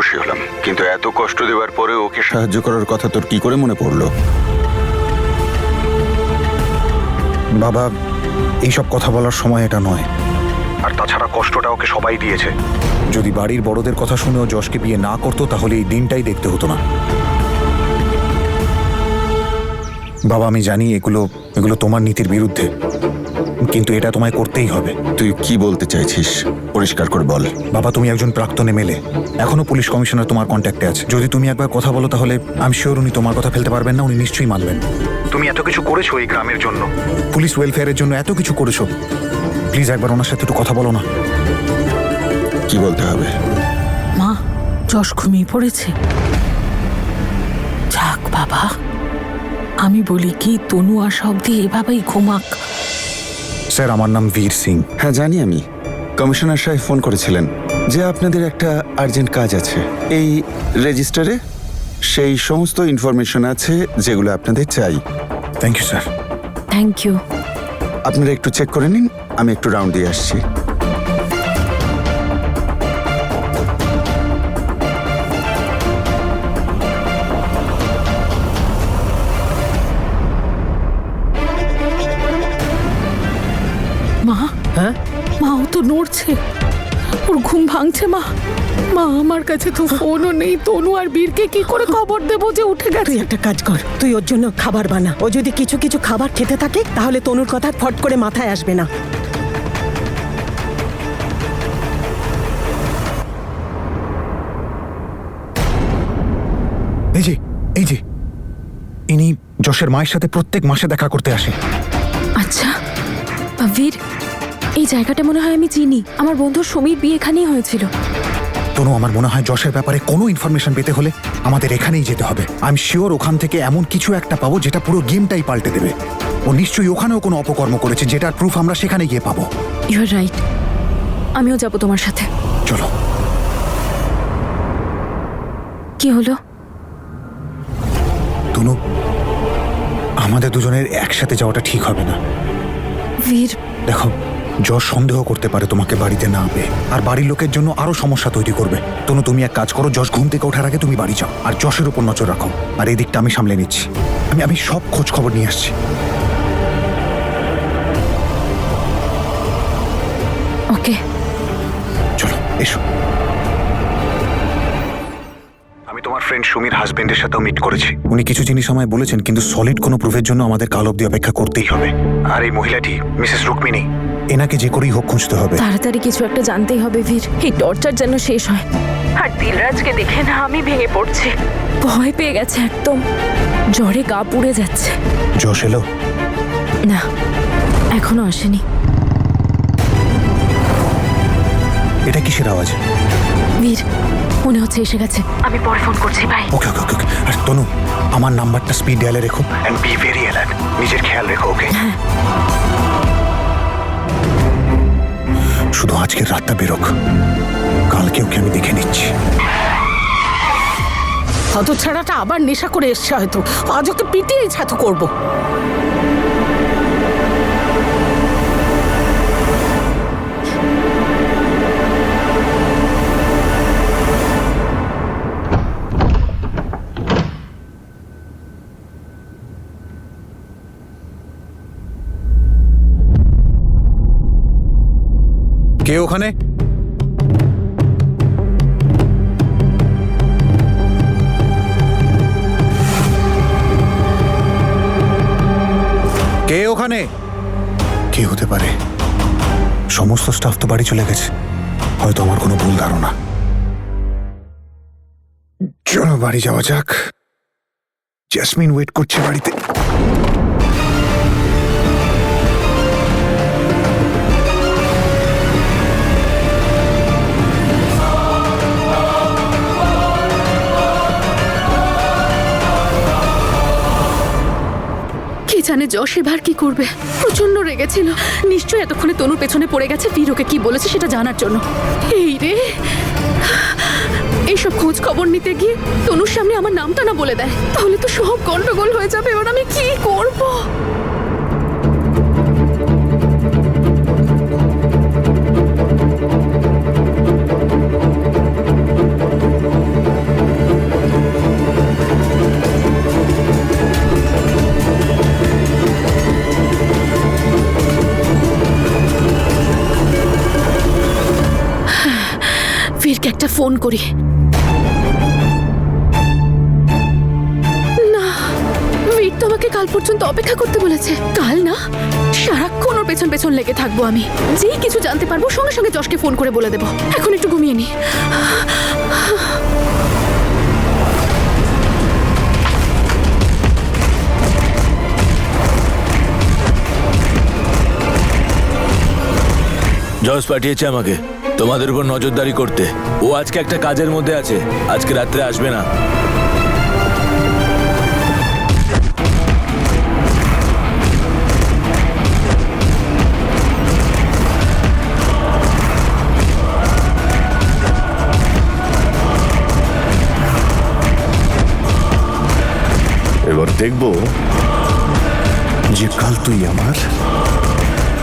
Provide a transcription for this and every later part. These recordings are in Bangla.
খুশি হলাম, কিন্তু এত কষ্ট দেওয়ার পরে ওকে সাহায্য করার কথা তোর কি করে মনে পড়লো? বাবা, এইসব কথা বলার সময় এটা নয়। আর তাছাড়া কষ্টটা ওকে সবাই দিয়েছে। যদি বাড়ির বড়দের কথা শুনেও যশকে বিয়ে না করতো তাহলে এই দিনটাই দেখতে হতো না। বাবা, আমি জানি এগুলো তোমার নীতির বিরুদ্ধে, কিন্তু এটা তোমায় করতেই হবে। তুই কি বলতে চাইছিস পরিষ্কার করে বল। বাবা, তুমি একজন প্রাক্তন এমএলএ, এখনো পুলিশ কমিশনার তোমার কন্ট্যাক্টে আছে। যদি তুমি একবার কথা বলো তাহলে আমি শিওর উনি তোমার কথা ফেলতে পারবেন না, উনি নিশ্চয়ই মানবেন। তুমি এত কিছু করেছো এই গ্রামের জন্য, পুলিশ ওয়েলফেয়ারের জন্য এত কিছু করেছো, প্লিজ একবার ওনার সাথে একটু কথা বলো না। কি বলতে হবে? মা, যশ ঘুমিয়ে পড়েছে। যাক বাবা, আমি বলি কি তনু আসা অব্দি এভাবেই ঘুমাক। স্যার, আমার নাম বীর সিং। হ্যাঁ জানি আমি, কমিশনার সাহেব ফোন করেছিলেন যে আপনাদের একটা আর্জেন্ট কাজ আছে। এই রেজিস্টারে সেই সমস্ত ইনফরমেশন আছে যেগুলো আপনাদের চাই। Thank you sir. Thank you. আপনারা একটু চেক করে নিন, আমি একটু রাউন্ড দিয়ে আসছি। মা, হ্যাঁ, মা ও তো নড়ছে, ওর ঘুম ভাঙছে। মা, মা আমার কাছে তো ফোনও নেই। তনু আর বীরকে কি করে খবর দেবো যে উঠে গেছে? তুই একটা কাজ কর, তুই ওর জন্য খাবার বানা। ও যদি কিছু কিছু খাবার খেতে থাকে তাহলে তনুর কথা ফট করে মাথায় আসবে না। এই যে ইনি যশের মায়ের সাথে প্রত্যেক মাসে দেখা করতে আসে। আচ্ছা বীর, এই জায়গাটা মনে হয় আমি চিনি। আমার বন্ধু সমীর বিয়ে এখানেই হয়েছিল। তনু, আমার মনে হয় যশের ব্যাপারে কোনো ইনফরমেশন পেতে হলে আমাদের এখানেই যেতে হবে। আই এম শিওর ওখান থেকে এমন কিছু একটা পাবো যেটা পুরো গেমটাই পাল্টে দেবে। ও নিশ্চয়ই ওখানেও কোনো অপকর্ম করেছে যেটার প্রুফ আমরা সেখানে গিয়ে পাবো। ইউ আর রাইট, আমিও যাব তোমার সাথে। চলো। কি হলো? তনু, আমাদের দুজনের একসাথে যাওয়াটা ঠিক হবে না। বীর, দেখো, যশ সন্দেহ করতে পারে তোমাকে বাড়িতে না পেয়ে, আর বাড়ির লোকের জন্য আরো সমস্যা তৈরি করবে। তনু, তুমি এক কাজ করো, যশ ঘুম থেকে ওঠার আগে তুমি বাড়ি যাও আর যশের উপর নজর রাখো, আর এই দিকটা আমি সামলে নিচ্ছি। আমি সব খোঁজ খবর নিয়ে আসছি। ওকে, চলো এসো। আমি তোমার ফ্রেন্ড সুমির হাজবেন্ডের সাথেও মিট করেছি। উনি কিছু জিনিস আমায় বলেছেন, কিন্তু সলিড কোনো প্রুফের জন্য আমাদের কাল অবধি অপেক্ষা করতেই হবে। আর এই মহিলাটি মিসেস রুক্মিণী, এনাকে যে করেই হোক খুঁজতে হবে। তাড়াতাড়ি কিছু একটা জানতেই হবে বীর। এই টর্চার যেন শেষ হয়। আর দিলরাজকে দেখে না আমি ভেঙে পড়ছি। ভয় পেয়ে গেছে একদম, জ্বরে গা পুড়ে যাচ্ছে। যশ এলো? না, এখনো আসেনি। এটা কিসের আওয়াজ? বীর, মনে হচ্ছে এসে গেছে। আমি পরে ফোন করছি, ভাই। ওকে ওকে ওকে। আর তনু, আমার নাম্বারটা স্পিড ডায়ালে রেখো। অ্যান্ড বি ভেরি অ্যালার্ট, নিজের খেয়াল রেখো, ওকে? শুধু আজকের রাতটা বেরোক, কালকে ওকে আমি দেখে নিচ্ছি। হতছাড়াটা আবার নেশা করে এসছে হয়তো, আজ ওকে পিটিয়েই ছাতু করবো। কে ওখানে? কে ওখানে? কে হতে পারে? সমস্ত স্টাফ তো বাড়ি চলে গেছে, হয়তো আমার কোনো ভুল ধারণা। চলো বাড়ি যাওয়া যাক। জেসমিন ওয়েট করছে বাড়িতে। জানে যশ এবার কি করবে। প্রচন্ড রেগেছিল, নিশ্চয়ই এতক্ষণে তনুর পেছনে পড়ে গেছে বীর ওকে কি বলেছে সেটা জানার জন্য। এই রে, এইসব খোঁজ খবর নিতে গিয়ে তনুর সামনে আমার নামটা না বলে দেয়, তাহলে তো সব গন্ডগোল হয়ে যাবে। এবার আমি কি করব? করি। না, বীর তো আমাকে কাল পর্যন্ত অপেক্ষা করতে বলেছে। কাল না, সারাক্ষণ ওর পেছন পেছন লেগে থাকবো আমি। যেই কিছু জানতে পারবো সঙ্গে সঙ্গে যশকে ফোন করে বলে দেবো। এখন একটু ঘুমিয়ে নি। জজ পাঠিয়েছে আমাকে তোমাদের উপর নজরদারি করতে। ও আজকে একটা কাজের মধ্যে আছে, আজকে রাত্রে আসবে না। এবার দেখবো যে কাল তুই আমার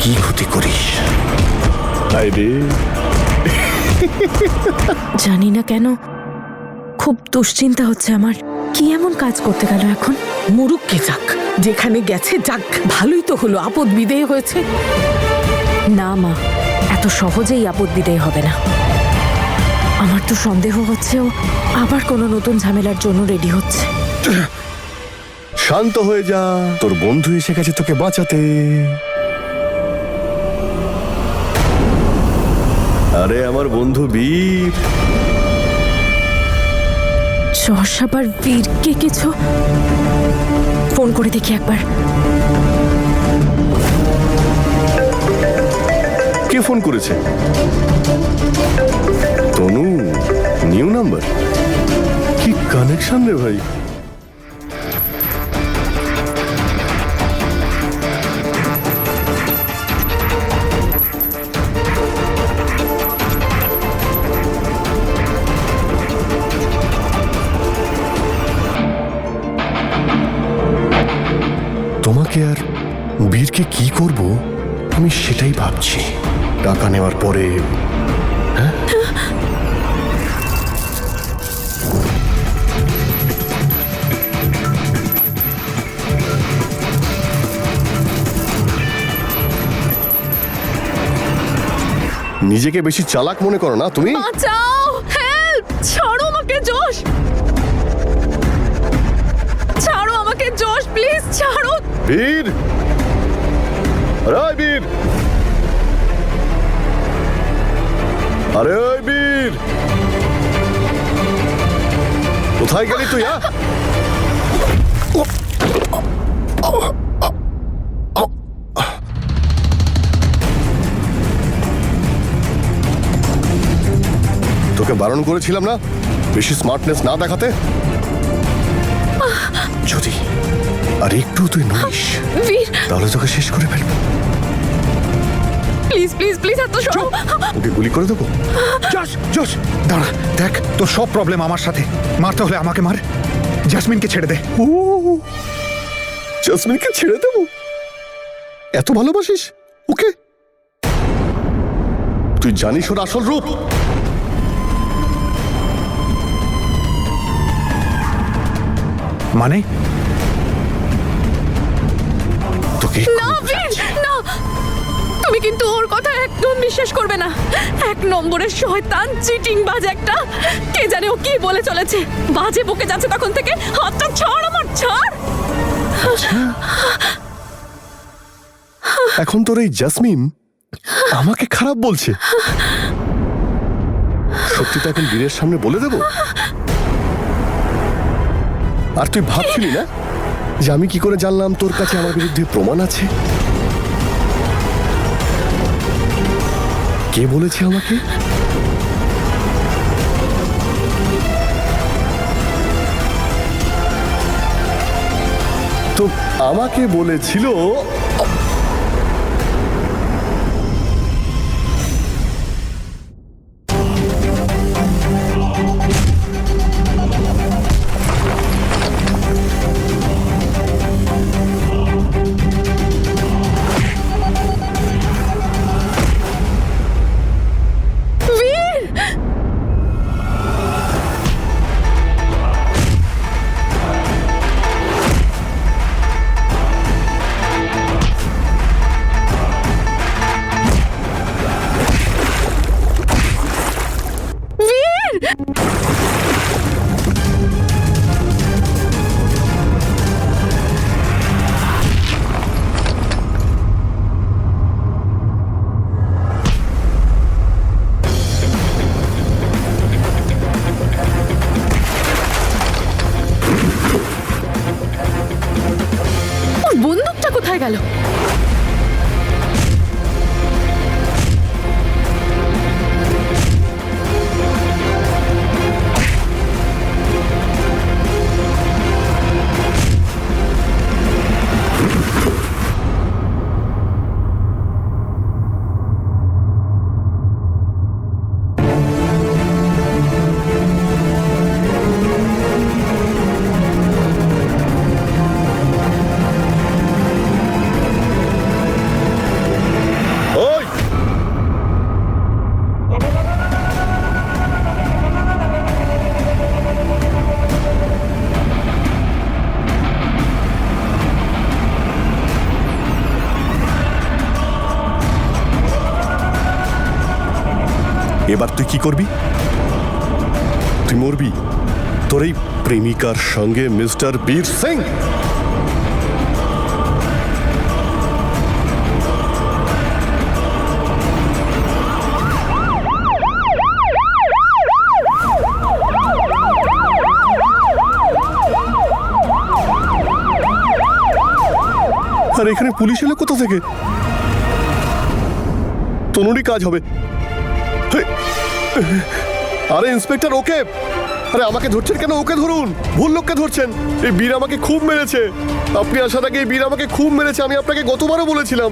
কি ক্ষতি করিস। জানি না কেন খুব দুশ্চিন্তা হচ্ছে আমার। কি এমন কাজ করতে গেল এখন? মুরুককে যাক, যেখানে গেছে যাক, ভালোই তো হলো, আপদ বিদেয় হয়েছে। না মা, এত সহজেই আপদ বিদায় হবে না। আমার তো সন্দেহ হচ্ছে ও আবার কোনো নতুন ঝামেলার জন্য রেডি হচ্ছে। শান্ত হয়ে যা, তোর বন্ধু এসে গেছে তোকে বাঁচাতে। আরে আমার বন্ধু বীর। যশ আবার বীরকে কিছু ফোন করে দেখি একবার। কে ফোন করেছে? তনু, নিউ নাম্বার। কি কানেকশন রে ভাই। তোমাকে আর বীরকে কি করব আমি সেটাই ভাবছি। টাকা নেওয়ার পরে নিজেকে বেশি চালাক মনে করো না তুমি? বাঁচাও, হেল্প! ছাড়ো আমাকে যশ, ছাড়ো আমাকে যশ, প্লিজ ছাড়ো। বীর, আরে বীর, আরে বীর, কোথায় গেলি তুই? তোকে বারণ করেছিলাম না বেশি স্মার্টনেস না দেখাতে? যদি আর একটু তুই নড়িস বীর, তাহলে তোকে শেষ করে ফেলবো। প্লিজ প্লিজ প্লিজ, এত সরো। ওকে গুলি করে দেবো। যশ, যশ, দাঁড়া, দেখ তোর সব প্রবলেম আমার সাথে। মারতে হলে আমাকে মার, জাসমিনকে ছেড়ে দে। ও, জাসমিনকে ছেড়ে দেবো? এত ভালোবাসিস ওকে? তুই জানিস ওর আসল রূপ? মানে তোকে না বীর, না, তুমি কিন্তু ওর কথা একদম বিশ্বাস করবে না। এক নম্বরের শয়তান, চিটিং বাজ একটা। কে জানে ও কি বলে চলেছে, বাজে বকে যাচ্ছে তখন থেকে। হাতটা ছাড় আমার, ছাড়। এখন তোর এই জাসমিন আমাকে খারাপ বলছে? সত্যিটা এখন বীরের সামনে বলে দেব? আর তুই ভাবছিলি না যে আমি কি করে জানলাম তোর কাছে আমার বিরুদ্ধে প্রমাণ আছে? কে বলেছে আমাকে? তো আমাকে বলেছিল এবার তুই কি করবি? তুই মরবি তোর এই প্রেমিকার সঙ্গে, মিস্টার বীর সিং। আর এখানে পুলিশ এলো কোথা থেকে? তনুরই কাজ হবে। হেই! আরে ইন্সপেক্টর, ওকে! আরে আমাকে ধরছেন কেন? ওকে ধরুন, ভুল লোককে ধরছেন। এই বীর আমাকে খুব মেরেছে। আপনি আসার আগে এই বীর আমাকে খুব মেরেছে। আমি আপনাকে গতবারও বলেছিলাম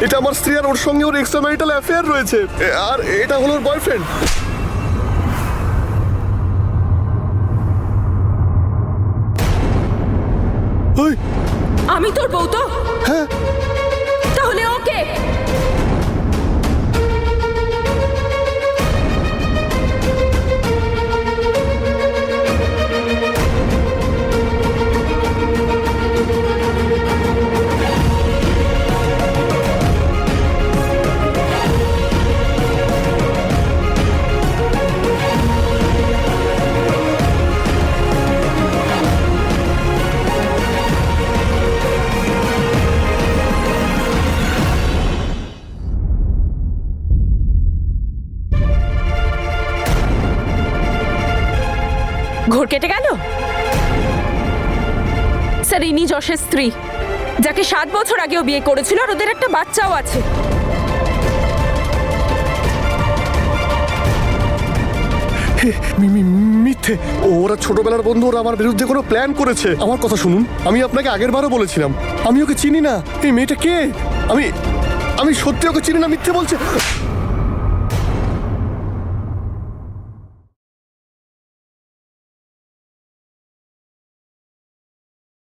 এটা আমার স্ত্রী, আর ওর সঙ্গে ওর এক্সট্রা ম্যারিটাল অ্যাফেয়ার রয়েছে, আর এটা হলো ওর বয়ফ্রেন্ড। ওই আমি তোর বউ তো? হ্যাঁ। তাহলে ওকে। ঘোর কেটে গেল। স্যার, ইনি যশের স্ত্রী, যাকে 7 বছর আগেও বিয়ে করেছিল, আর ওদের একটা বাচ্চাও আছে। মিথ্যে! ওরা ছোটবেলার বন্ধু, ওরা আমার বিরুদ্ধে কোনো প্ল্যান করেছে। আমার কথা শুনুন, আমি আপনাকে আগের বারও বলেছিলাম আমি ওকে চিনি না। এই মেয়েটা কে? আমি সত্যি ওকে চিনি না, মিথ্যে বলছে।